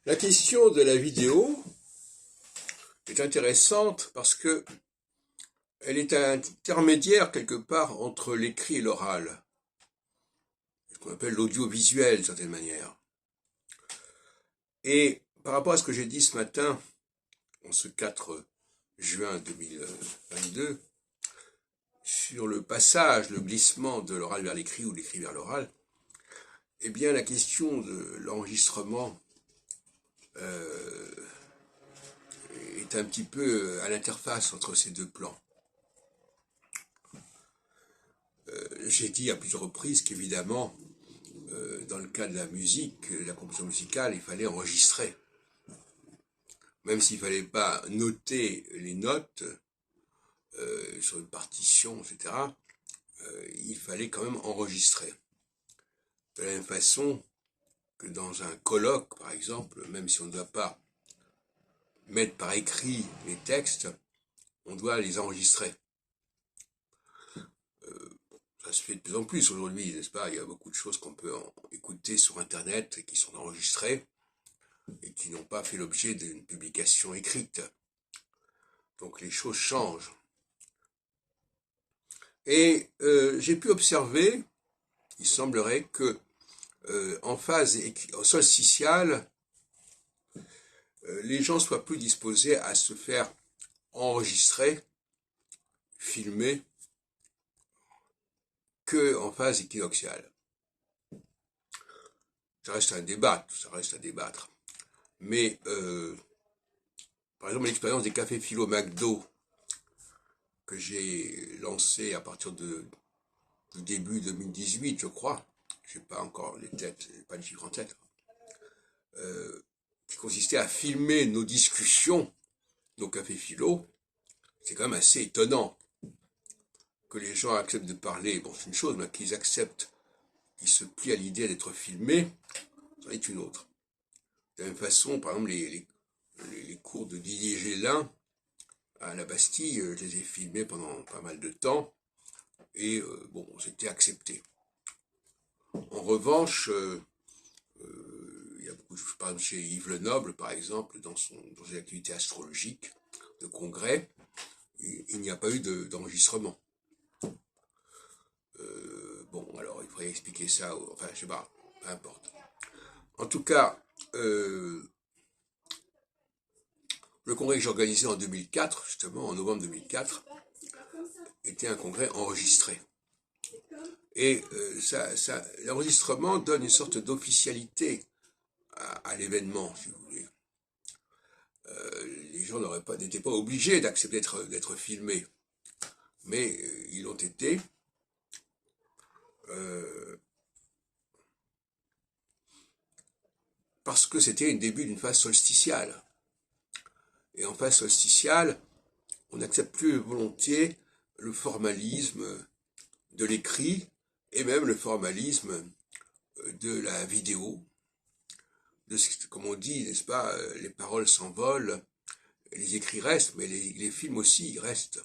La question de la vidéo est intéressante parce que elle est intermédiaire quelque part entre l'écrit et l'oral, ce qu'on appelle l'audiovisuel d'une certaine manière. Et par rapport à ce que j'ai dit ce matin, en ce 4 juin 2022, sur le passage, le glissement de l'oral vers l'écrit ou de l'écrit vers l'oral, eh bien la question de l'enregistrement est un petit peu à l'interface entre ces deux plans. J'ai dit à plusieurs reprises qu'évidemment, dans le cas de la musique, de la composition musicale, il fallait enregistrer. Même s'il ne fallait pas noter les notes sur une partition, etc., il fallait quand même enregistrer. De la même façon que dans un colloque, par exemple, même si on ne doit pas mettre par écrit les textes, on doit les enregistrer. Ça se fait de plus en plus aujourd'hui, n'est-ce pas? Il y a beaucoup de choses qu'on peut écouter sur Internet et qui sont enregistrées et qui n'ont pas fait l'objet d'une publication écrite. Donc les choses changent. Et j'ai pu observer, il semblerait que en phase solsticiale, les gens soient plus disposés à se faire enregistrer, filmer, que en phase équinoxiale. Ça reste à débattre. Mais par exemple, l'expérience des cafés philo McDo que j'ai lancé à partir du début 2018, je crois, je n'ai pas encore les têtes, pas les chiffres en tête, qui consistait à filmer nos discussions, nos cafés philo. C'est quand même assez étonnant que les gens acceptent de parler. Bon, c'est une chose, mais qu'ils acceptent, qu'ils se plient à l'idée d'être filmés, c'en est une autre. De la même façon, par exemple, les cours de Didier Gélin à la Bastille, je les ai filmés pendant pas mal de temps, et bon, c'était accepté. En revanche, il y a beaucoup de choses, par exemple chez Yves Lenoble, par exemple, dans ses activités astrologiques de congrès, il n'y a pas eu d'enregistrement. Bon, alors il faudrait expliquer ça, enfin je sais pas, peu importe. En tout cas, le congrès que j'ai organisé en 2004, justement en novembre 2004, était un congrès enregistré. Et l'enregistrement donne une sorte d'officialité à l'événement, si vous voulez. Les gens n'étaient pas obligés d'accepter d'être filmés, mais ils l'ont été. Parce que c'était le début d'une phase solsticiale. Et en phase solsticiale, on n'accepte plus volontiers le formalisme de l'écrit et même le formalisme de la vidéo. Comme on dit, n'est-ce pas, les paroles s'envolent, les écrits restent, mais les films aussi restent.